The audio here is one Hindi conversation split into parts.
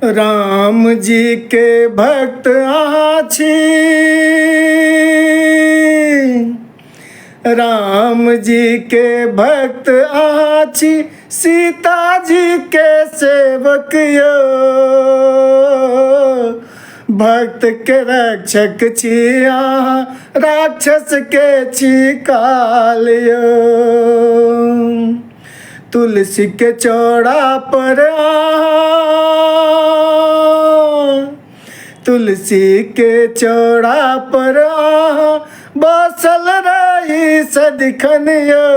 राम जी के भक्त आछि, राम जी के भक्त आछि, सीता जी के सेवक यो। भक्त के रक्षक छी अहाँ, राक्षस के छी काल यो। तुलसी के चौड़ा पर तुलसी के चौड़ा पर बसल रही सदिखन यो।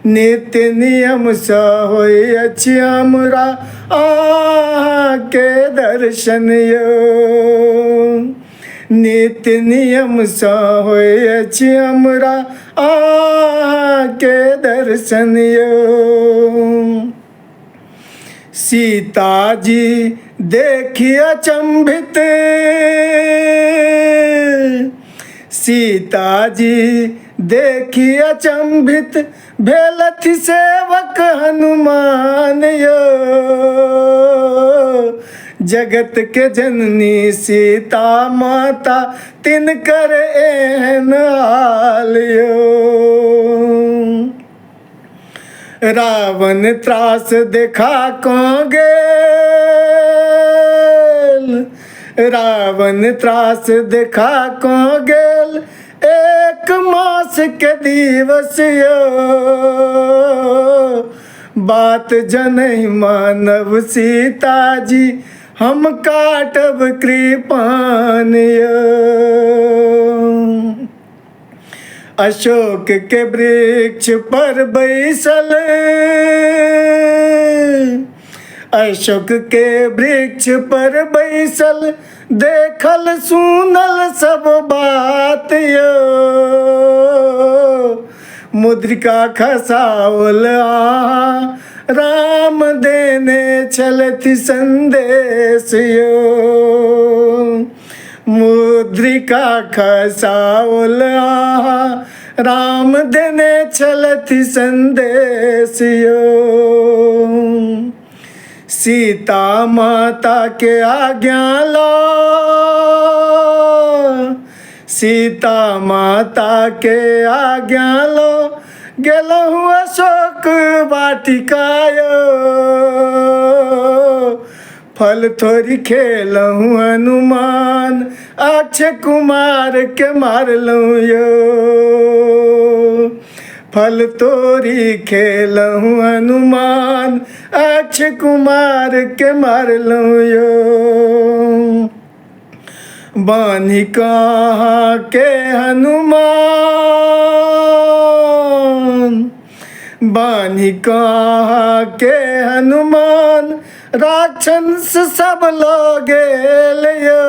नित्य नियम सा होई अछि हमरा के दर्शन यो। नित्य नियम सा होई अछि हमरा के दर्शन यो। सीता जी देखी अचंभित, सीता जी देखी अचंभित, भेलथि सेवक हनुमान यो। जगत के जननी सीता माता, तिनकर एहन हाल यो। रावण त्रास देखा कहाँ गेल, रावण त्रास देखा कहाँ गेल, एक मास के दिवस यो। बात जनहि मानव सीता जी, हम काटब कृपान यो। अशोक के वृक्ष पर बैसल, अशोक के वृक्ष पर बैसल, देखल सुनल सब बात यो। मुद्रिका खसाओल राम देने छलथि संदेश यो। मुद्रिका खसाओल राम देने छलथि संदेश यो। सीता माता के आज्ञा लो, सीता माता के आज्ञा लो, गेलहु अशोक वाटिका यो। फल थोड़ी खेलहु हनुमान, अक्षय कुमार के मारलहु यो। फल तोरी खेलहु हनुमान, अक्षय कुमार के मारलहु यो। बानी कहाँ के हनुमान, बानी कहाँ के हनुमान, राक्षस सब लोग गेल यो।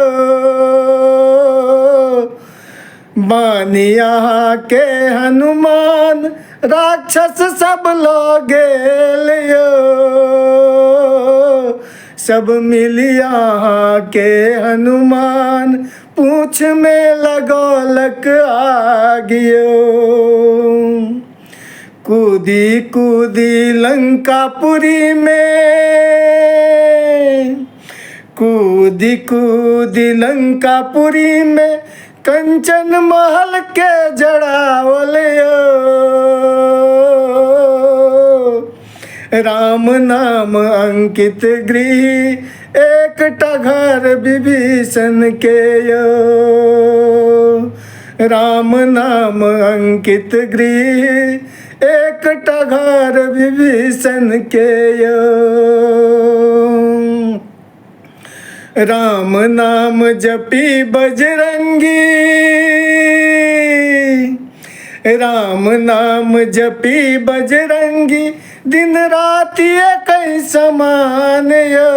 बानी यहाँ के हनुमान, राक्षस सब लोग गेल यो। सब मिल यहाँ के हनुमान, पूछ में लगौलक आगियो। कूदी कूदी लंकापुरी में, कूदी कूदी लंकापुरी में, कंचन महल के जड़ावल यो। राम नाम अंकित गृह, एकटा घर विभीषण के यो। राम नाम अंकित गृह, एकटा घर विभीषण के यो। राम नाम जपी बजरंगी, राम नाम जपी बजरंगी, दिन राति एक समान यो।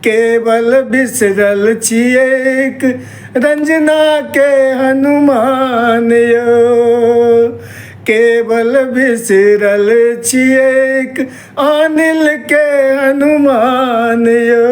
केवल बिसरल छियैक रंजना के हनुमान यो। केवल बिसरल छियैक अनिल के हनुमान यो।